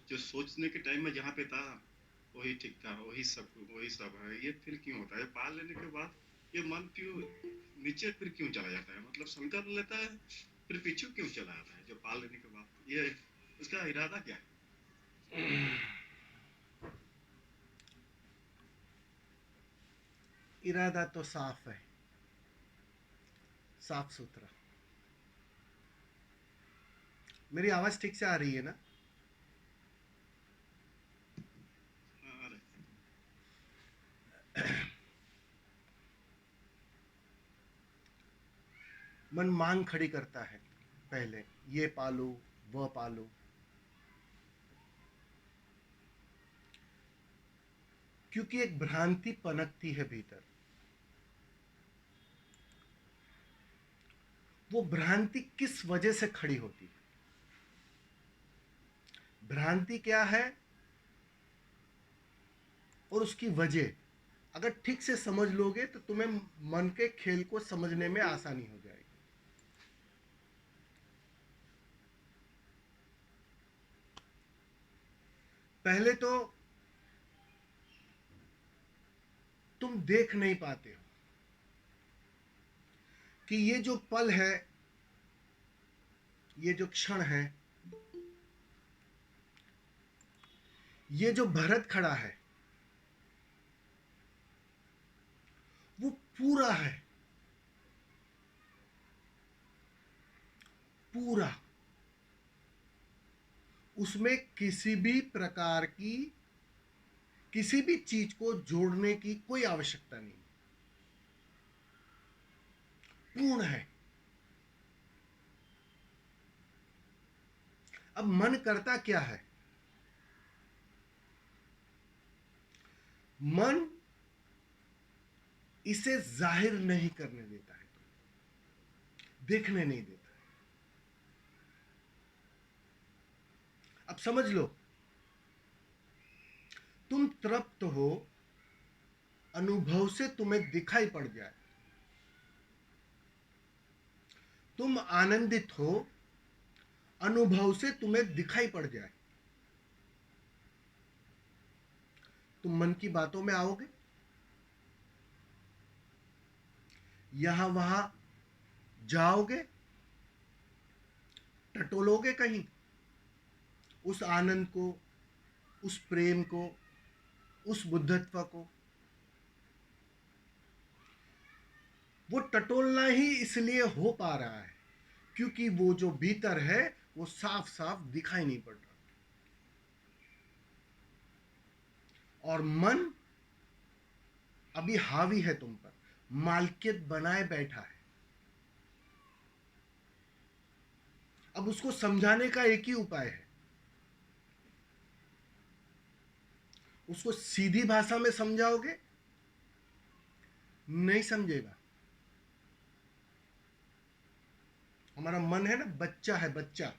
जो सोचने के टाइम में जहाँ पे था वही ठीक था, वही सब है। ये फिर क्यों होता है पाल लेने के बाद? ये मन क्यों नीचे फिर क्यों चला जाता है? मतलब संकल्प लेता है फिर पीछे क्यों चला जाता है जो पाल लेने के बाद? ये इसका इरादा क्या है? इरादा तो साफ है, साफ सुथरा। मेरी आवाज ठीक से आ रही है ना? हाँ, अरे मन मांग खड़ी करता है, पहले ये पालू, वह पालू। क्योंकि एक भ्रांति पनकती है भीतर। वो भ्रांति किस वजह से खड़ी होती है? भ्रांति क्या है और उसकी वजह अगर ठीक से समझ लोगे तो तुम्हें मन के खेल को समझने में आसानी हो जाएगी। पहले तो तुम देख नहीं पाते हो कि ये जो पल है, ये जो क्षण है, ये जो भरत खड़ा है, वो पूरा है, पूरा। उसमें किसी भी प्रकार की, किसी भी चीज को जोड़ने की कोई आवश्यकता नहीं, पूर्ण है। अब मन करता क्या है? मन इसे जाहिर नहीं करने देता है, देखने नहीं देता है। अब समझ लो, तुम तृप्त हो, अनुभव से तुम्हें दिखाई पड़ जाए। तुम आनंदित हो, अनुभव से तुम्हें दिखाई पड़ जाए। तुम मन की बातों में आओगे, यहां वहां जाओगे, टटोलोगे कहीं उस आनंद को, उस प्रेम को, उस बुद्धत्व को। वो टटोलना ही इसलिए हो पा रहा है क्योंकि वो जो भीतर है वो साफ साफ दिखाई नहीं पड़ रहा। और मन अभी हावी है तुम पर, मालकियत बनाए बैठा है। अब उसको समझाने का एक ही उपाय है, उसको सीधी भाषा में समझाओगे, नहीं समझेगा। हमारा मन है ना, बच्चा है, बच्चा,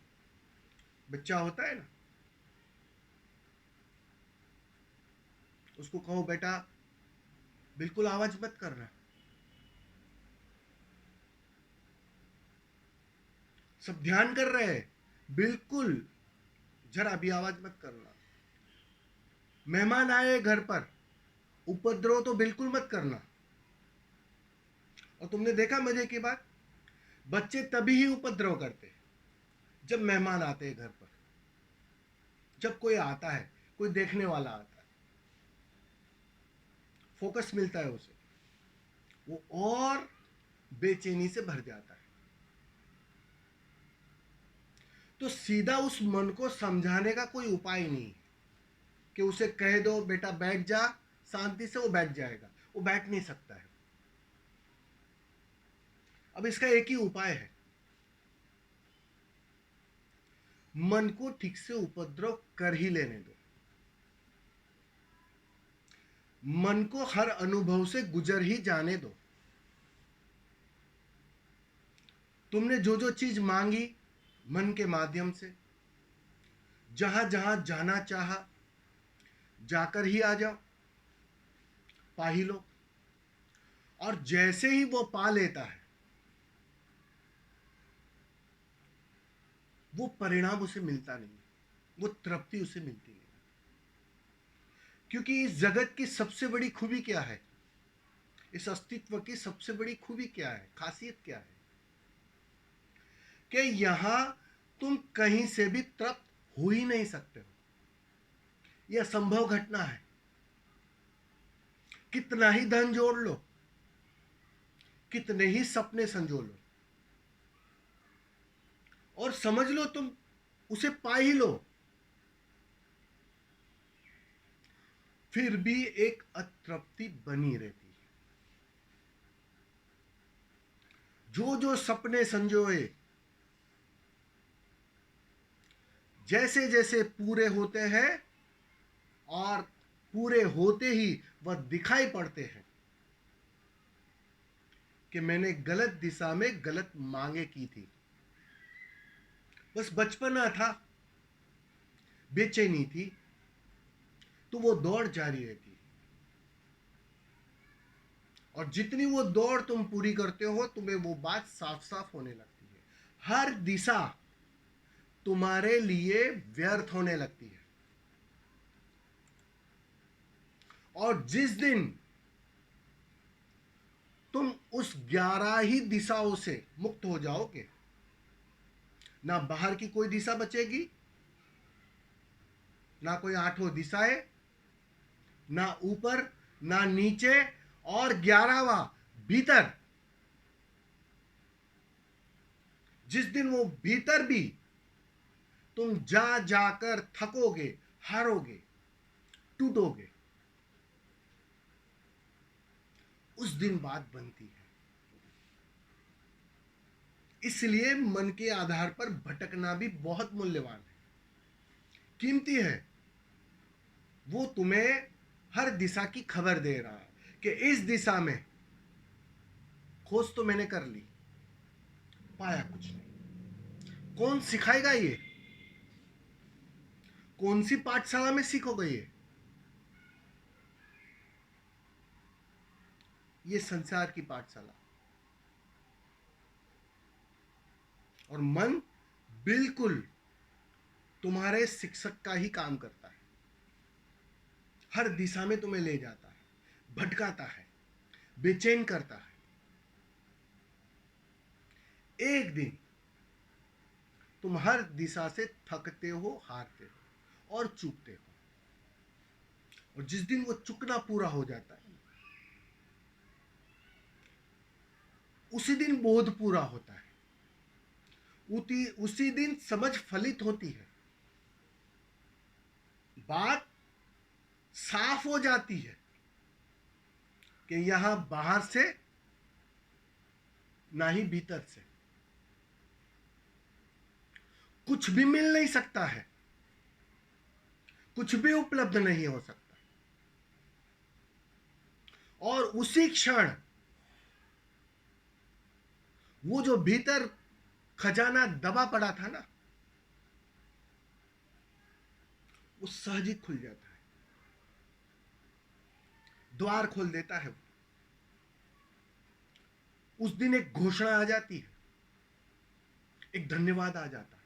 बच्चा होता है ना, उसको कहो बेटा बिल्कुल आवाज मत करना, सब ध्यान कर रहे हैं, बिल्कुल जरा भी आवाज मत करना। मेहमान आए घर पर, उपद्रव तो बिल्कुल मत करना। और तुमने देखा मजे की बात, बच्चे तभी ही उपद्रव करते हैं जब मेहमान आते हैं घर पर, जब कोई आता है, कोई देखने वाला आता है, फोकस मिलता है उसे, वो और बेचैनी से भर जाता है। तो सीधा उस मन को समझाने का कोई उपाय नहीं है कि उसे कह दो बेटा बैठ जा, शांति से वो बैठ जाएगा। वो बैठ नहीं सकता है। अब इसका एक ही उपाय है, मन को ठीक से उपद्रव कर ही लेने दो, मन को हर अनुभव से गुजर ही जाने दो। तुमने जो जो चीज मांगी मन के माध्यम से, जहां जहां जाना चाहा, जाकर ही आ जाओ, पा ही लो। और जैसे ही वो पा लेता है, वो परिणाम उसे मिलता नहीं, वो तृप्ति उसे मिलती नहीं। क्योंकि इस जगत की सबसे बड़ी खूबी क्या है, इस अस्तित्व की सबसे बड़ी खूबी क्या है, खासियत क्या है, कि यहां तुम कहीं से भी तृप्त हो ही नहीं सकते हो। यह असंभव घटना है। कितना ही धन जोड़ लो, कितने ही सपने संजो लो, और समझ लो तुम उसे पा ही लो, फिर भी एक अतृप्ति बनी रहती है। जो जो सपने संजोए जैसे जैसे पूरे होते हैं, और पूरे होते ही वह दिखाई पड़ते हैं कि मैंने गलत दिशा में गलत मांगे की थी। बस बचपना था, बेचैनी थी, तो वो दौड़ जारी रहती है। और जितनी वो दौड़ तुम पूरी करते हो, तुम्हें वो बात साफ साफ होने लगती है। हर दिशा तुम्हारे लिए व्यर्थ होने लगती है। और जिस दिन तुम उस 11 ही दिशाओं से मुक्त हो जाओगे, ना बाहर की कोई दिशा बचेगी, ना कोई 8 दिशाएं, ना ऊपर ना नीचे, और 11वां भीतर। जिस दिन वो भीतर भी तुम जा जाकर थकोगे, हारोगे, टूटोगे, उस दिन बात बनती है। इसलिए मन के आधार पर भटकना भी बहुत मूल्यवान है, कीमती है। वो तुम्हें हर दिशा की खबर दे रहा है कि इस दिशा में खोज तो मैंने कर ली, पाया कुछ नहीं। कौन सिखाएगा ये? कौन सी पाठशाला में सीखोगे ये संसार की पाठशाला। और मन बिल्कुल तुम्हारे शिक्षक का ही काम करता है। हर दिशा में तुम्हें ले जाता है, भटकाता है, बेचैन करता है। एक दिन तुम हर दिशा से थकते हो, हारते हो और चूकते हो। और जिस दिन वो चुकना पूरा हो जाता है, उसी दिन बोध पूरा होता है, उसी दिन समझ फलित होती है, बात साफ हो जाती है कि यहां बाहर से ना ही भीतर से कुछ भी मिल नहीं सकता है, कुछ भी उपलब्ध नहीं हो सकता। और उसी क्षण वो जो भीतर खजाना दबा पड़ा था ना, वो सहज ही खुल जाता है, द्वार खोल देता है। उस दिन एक घोषणा आ जाती है, एक धन्यवाद आ जाता है,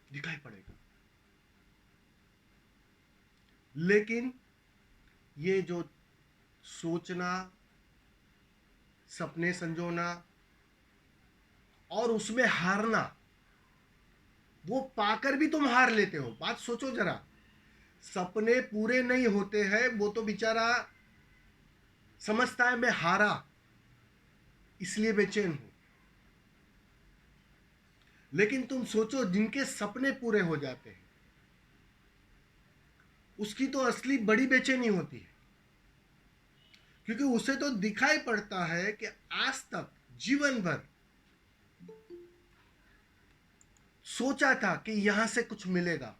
दिखाई पड़ेगा। लेकिन ये जो सोचना, सपने संजोना और उसमें हारना, वो पाकर भी तुम हार लेते हो। बात सोचो जरा, सपने पूरे नहीं होते हैं, वो तो बेचारा समझता है मैं हारा, इसलिए बेचैन हूं। लेकिन तुम सोचो, जिनके सपने पूरे हो जाते हैं, उसकी तो असली बड़ी बेचैनी होती है। क्योंकि उसे तो दिखाई पड़ता है कि आज तक जीवन भर सोचा था कि यहां से कुछ मिलेगा,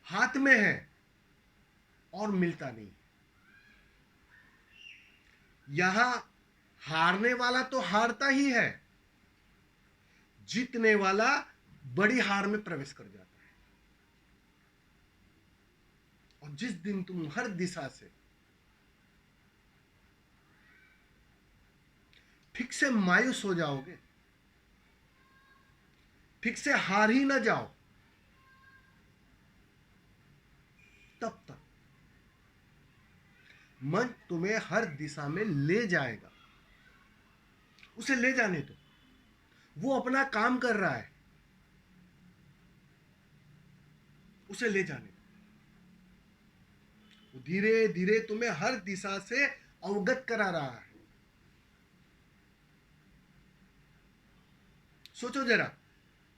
हाथ में है और मिलता नहीं। यहां हारने वाला तो हारता ही है, जीतने वाला बड़ी हार में प्रवेश कर जाता है। और जिस दिन तुम हर दिशा से ठीक से मायूस हो जाओगे, ठीक से हार ही ना जाओ, तब तक मन तुम्हें हर दिशा में ले जाएगा। उसे ले जाने दो, वो अपना काम कर रहा है, उसे ले जाने दो। वो धीरे धीरे तुम्हें हर दिशा से अवगत करा रहा है। सोचो जरा,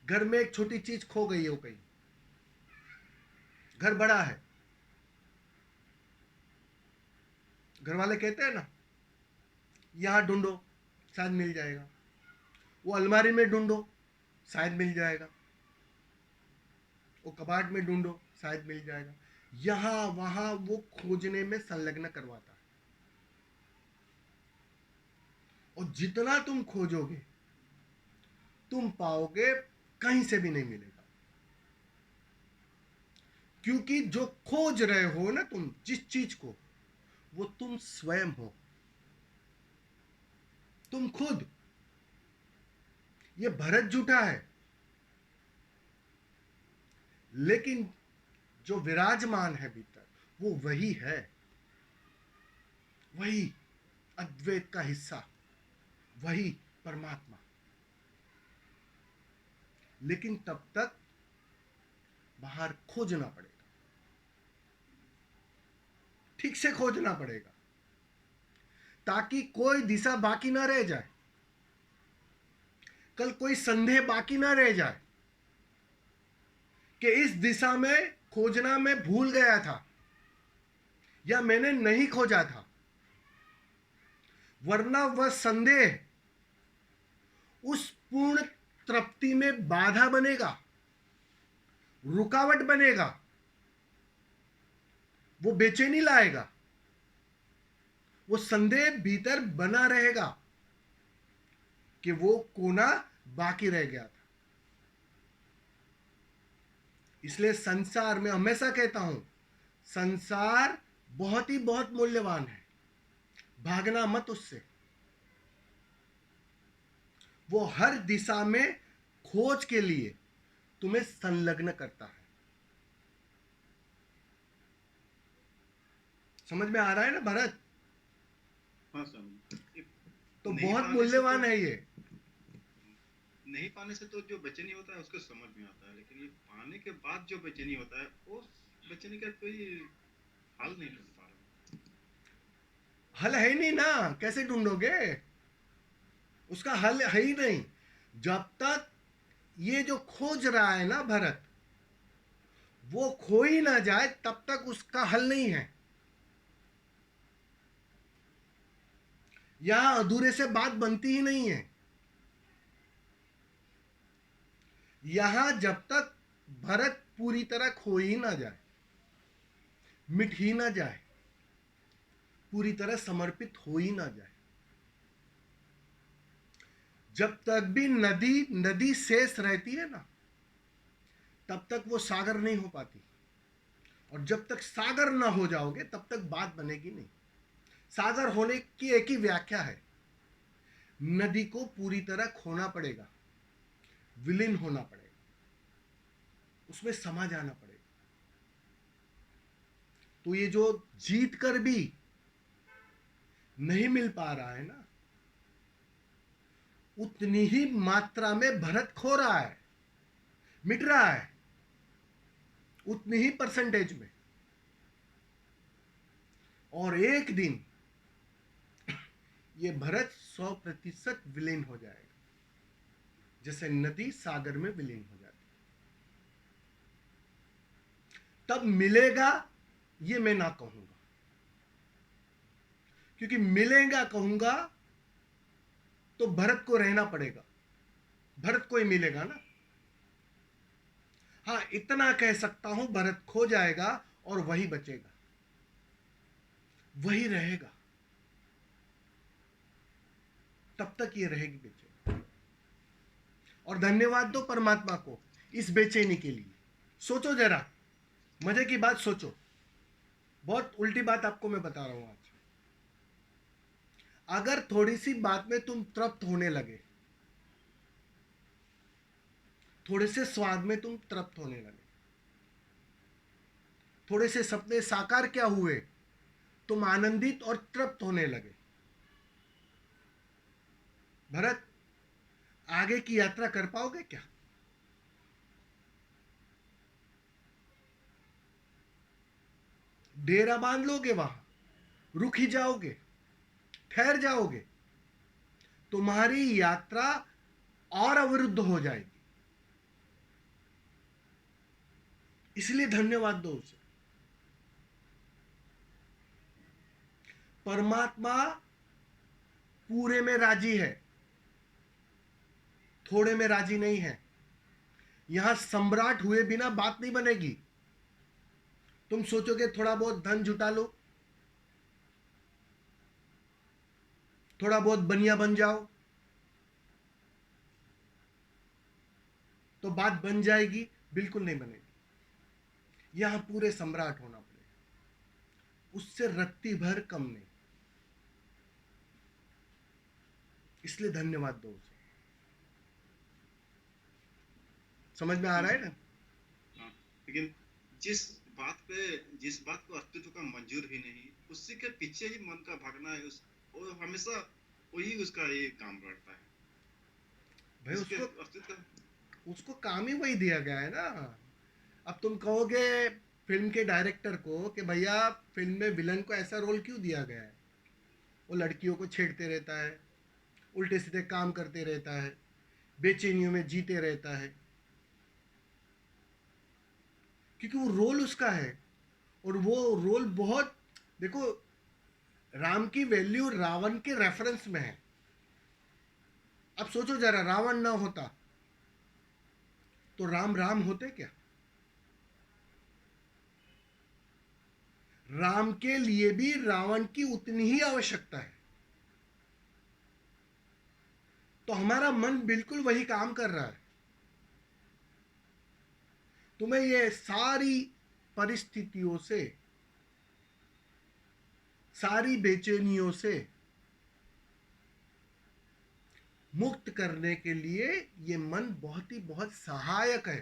घर में एक छोटी चीज खो गई हो कहीं, घर बड़ा है, घर वाले कहते हैं ना यहां ढूंढो शायद मिल जाएगा, वो अलमारी में ढूंढो शायद मिल जाएगा, वो कबाड़ में ढूंढो शायद मिल जाएगा, यहां वहां वो खोजने में संलग्न करवाता है। और जितना तुम खोजोगे तुम पाओगे कहीं से भी नहीं मिलेगा, क्योंकि जो खोज रहे हो ना तुम जिस चीज को, वो तुम स्वयं हो, तुम खुद। ये भरत झूठा है, लेकिन जो विराजमान है भीतर वो वही है, वही अद्वैत का हिस्सा, वही परमात्मा। लेकिन तब तक बाहर खोजना पड़ेगा, ठीक से खोजना पड़ेगा, ताकि कोई दिशा बाकी ना रह जाए, कल कोई संदेह बाकी ना रह जाए कि इस दिशा में खोजना मैं भूल गया था या मैंने नहीं खोजा था। वरना वह संदेह उस पूर्ण तृप्ति में बाधा बनेगा, रुकावट बनेगा, वो बेचैनी लाएगा, वो संदेह भीतर बना रहेगा कि वो कोना बाकी रह गया था। इसलिए संसार में हमेशा कहता हूं, संसार बहुत ही बहुत मूल्यवान है, भागना मत उससे। वो हर दिशा में खोज के लिए तुम्हें संलग्न करता है। समझ में आ रहा है ना भरत? हाँ समझ। तो नहीं बहुत पाने से मूल्यवान तो है ये। नहीं पाने से तो जो बेचैनी होता है उसको समझ में आता है, लेकिन ये पाने के बाद जो बेचैनी होता है वो बेचैनी का कोई हल नहीं ढूंढ पा रहा। हल है नहीं ना, कैसे ढूंढोगे? उसका हल है ही नहीं। जब तक ये जो खोज रहा है ना भरत, वो खो ही ना जाए तब तक उसका हल नहीं है। यहां अधूरे से बात बनती ही नहीं है। यहां जब तक भरत पूरी तरह खो ही ना जाए, मिट ही ना जाए, पूरी तरह समर्पित हो ही ना जाए, जब तक भी नदी नदी शेष रहती है ना, तब तक वो सागर नहीं हो पाती। और जब तक सागर ना हो जाओगे तब तक बात बनेगी नहीं। सागर होने की एक ही व्याख्या है, नदी को पूरी तरह खोना पड़ेगा, विलीन होना पड़ेगा, उसमें समा जाना पड़ेगा। तो ये जो जीत कर भी नहीं मिल पा रहा है ना, उतनी ही मात्रा में भरत खो रहा है, मिट रहा है, उतनी ही परसेंटेज में। और एक दिन ये भरत 100% विलीन हो जाएगा, जैसे नदी सागर में विलीन हो जाती है। तब मिलेगा ये मैं ना कहूंगा, क्योंकि मिलेगा कहूंगा तो भरत को रहना पड़ेगा, भरत को ही मिलेगा ना। हाँ, इतना कह सकता हूं, भरत खो जाएगा और वही बचेगा, वही रहेगा, तब तक ये रहेगी बेचैनी। और धन्यवाद दो परमात्मा को इस बेचैनी के लिए। सोचो जरा, मजे की बात सोचो, बहुत उल्टी बात आपको मैं बता रहा हूं आज। अगर थोड़ी सी बात में तुम तृप्त होने लगे थोड़े से स्वाद में तुम तृप्त होने लगे, थोड़े से सपने साकार क्या हुए, तुम आनंदित और तृप्त होने लगे। भरत, आगे की यात्रा कर पाओगे क्या? डेरा बांध लोगे, वहां रुक ही जाओगे, ठहर जाओगे, तुम्हारी यात्रा और अवरुद्ध हो जाएगी। इसलिए धन्यवाद दो उसे। परमात्मा पूरे में राजी है, थोड़े में राजी नहीं है। यहां सम्राट हुए बिना बात नहीं बनेगी। तुम सोचोगे थोड़ा बहुत धन जुटा लो, थोड़ा बहुत बनिया बन जाओ, तो बात बन जाएगी? बिल्कुल नहीं बनेगी। यहां पूरे सम्राट होना पड़ेगा, उससे रत्ती भर कम नहीं। इसलिए धन्यवाद दो उसे। समझ में आ रहा है ना? हाँ, लेकिन जिस जिस बात को अस्तित्व का मंजूर ही नहीं, उसी के पीछे ही मन का भागना है, वो हमेशा वही उसका ये काम करता है। भाई जिसके उसको अस्तित्व का उसको काम ही वही दिया गया है ना। अब तुम कहोगे फिल्म के डायरेक्टर को कि भैया फिल्म में विलन को ऐसा रोल क्यों दिया गया है? वो लड़कियों को छेड़ते रहता है, उल्टे सीधे काम करते रहता है, बेचैनियों में जीते रहता है, क्योंकि वो रोल उसका है। और वो रोल बहुत, देखो, राम की वैल्यू रावण के रेफरेंस में है। अब सोचो जरा, रावण ना होता तो राम राम होते क्या? राम के लिए भी रावण की उतनी ही आवश्यकता है। तो हमारा मन बिल्कुल वही काम कर रहा है। तुम्हें ये सारी परिस्थितियों से, सारी बेचैनियों से मुक्त करने के लिए ये मन बहुत सहायक है।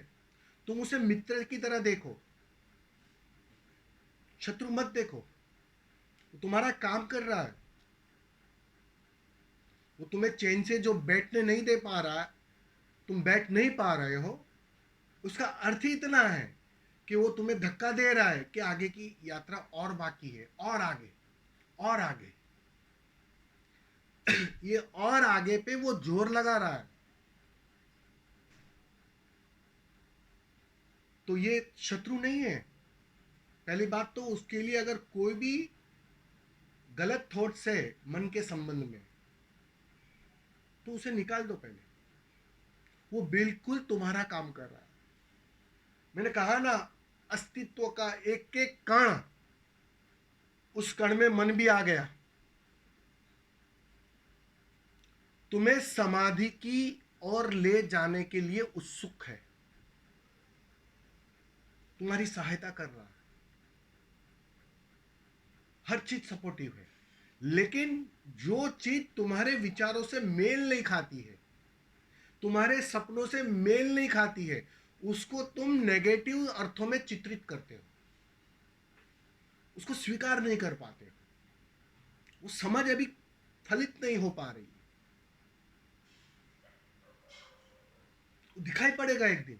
तुम उसे मित्र की तरह देखो, शत्रु मत देखो। वो तुम्हारा काम कर रहा है। वो तुम्हें चैन से जो बैठने नहीं दे पा रहा है, तुम बैठ नहीं पा रहे हो, उसका अर्थ ही इतना है कि वो तुम्हें धक्का दे रहा है कि आगे की यात्रा और बाकी है, और आगे, और आगे। ये और आगे पे वो जोर लगा रहा है। तो ये शत्रु नहीं है। पहली बात तो उसके लिए अगर कोई भी गलत थॉट्स है मन के संबंध में, तो उसे निकाल दो पहले। वो बिल्कुल तुम्हारा काम कर रहा है। मैंने कहा ना, अस्तित्व का एक एक कण, उस कण में मन भी आ गया। तुम्हें समाधि की ओर ले जाने के लिए उत्सुक है, तुम्हारी सहायता कर रहा है, हर चीज सपोर्टिव है। लेकिन जो चीज तुम्हारे विचारों से मेल नहीं खाती है, तुम्हारे सपनों से मेल नहीं खाती है, उसको तुम नेगेटिव अर्थों में चित्रित करते हो, उसको स्वीकार नहीं कर पाते। वो समझ अभी फलित नहीं हो पा रही। दिखाई पड़ेगा एक दिन।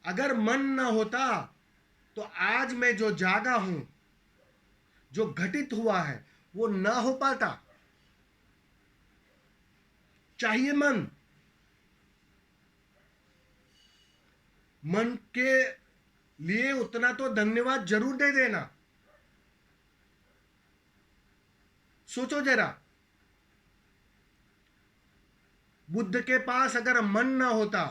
अगर मन ना होता तो आज मैं जो जागा हूं, जो घटित हुआ है, वो ना हो पाता। चाहिए मन, मन के लिए उतना तो धन्यवाद जरूर दे देना। सोचो जरा, बुद्ध के पास अगर मन ना होता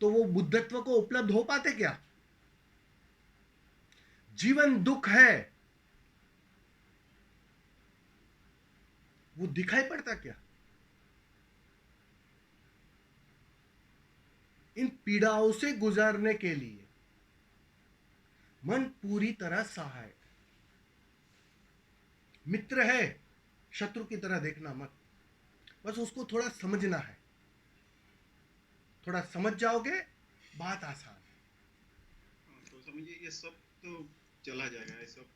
तो वो बुद्धत्व को उपलब्ध हो पाते क्या? जीवन दुख है, वो दिखाई पड़ता क्या? इन पीड़ाओं से गुजरने के लिए मन पूरी तरह सहायक मित्र है। शत्रु की तरह देखना मत, बस उसको थोड़ा समझना है। थोड़ा समझ जाओगे, बात आसान है। हाँ, तो समझिए ये सब तो चला जाएगा, ये सब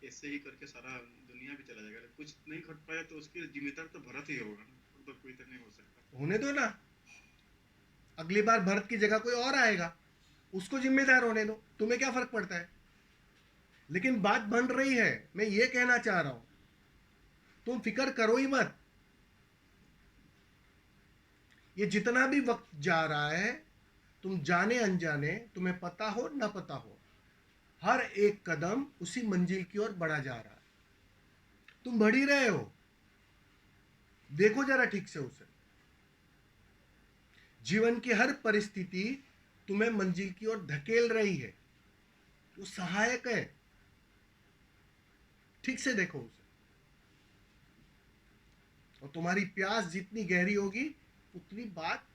ऐसे ही करके सारा दुनिया भी चला जाएगा, कुछ नहीं घट पाया तो उसके जिम्मेदार तो भरत ही होगा ना, और तो कोई तो नहीं हो सकता। होने दो ना, अगली बार भरत की जगह कोई और आएगा, उसको जिम्मेदार होने दो, तुम्हें क्या फर्क पड़ता है। लेकिन बात बन रही है, मैं ये कहना चाह रहा हूं, तुम फिक्र करो ही मत। ये जितना भी वक्त जा रहा है, तुम जाने अनजाने, तुम्हें पता हो ना पता हो, हर एक कदम उसी मंजिल की ओर बढ़ा जा रहा है। तुम बढ़ ही रहे हो, देखो जरा ठीक से उसे। जीवन की हर परिस्थिति तुम्हें मंजिल की ओर धकेल रही है, वो सहायक है, ठीक से देखो उसे। और तुम्हारी प्यास जितनी गहरी होगी, उतनी बात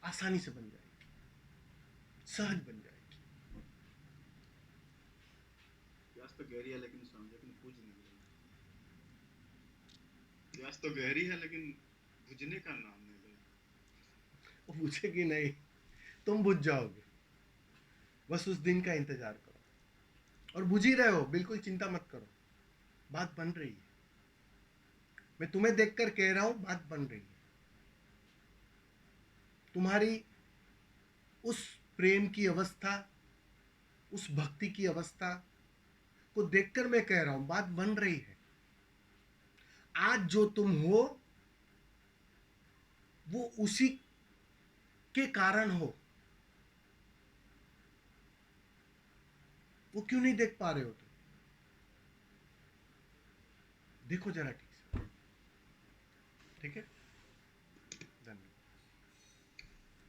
आसानी से बन जाएगी, सहज बन जाएगी। प्यास तो गहरी है लेकिन लेकिन बुझ नहीं रही। प्यास तो गहरी है लेकिन बुझने का नाम नहीं ले। वो बुझेगी नहीं, तुम बुझ जाओगे। बस उस दिन का इंतजार करो, और बुझ ही रहे हो, बिल्कुल चिंता मत करो, बात बन रही है। मैं तुम्हें देखकर कह रहा हूं, बात बन रही है। तुम्हारी उस प्रेम की अवस्था, उस भक्ति की अवस्था को देखकर मैं कह रहा हूं, बात बन रही है। आज जो तुम हो, वो उसी के कारण हो। वो क्यों नहीं देख पा रहे हो तुम? देखो जरा ठीक से, ठीक है। धन्यवाद।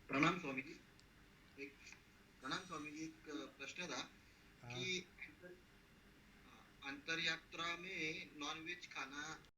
प्रणाम स्वामी जी। एक प्रणाम स्वामी जी, एक प्रश्न था हाँ। कि अंतर यात्रा में नॉनवेज खाना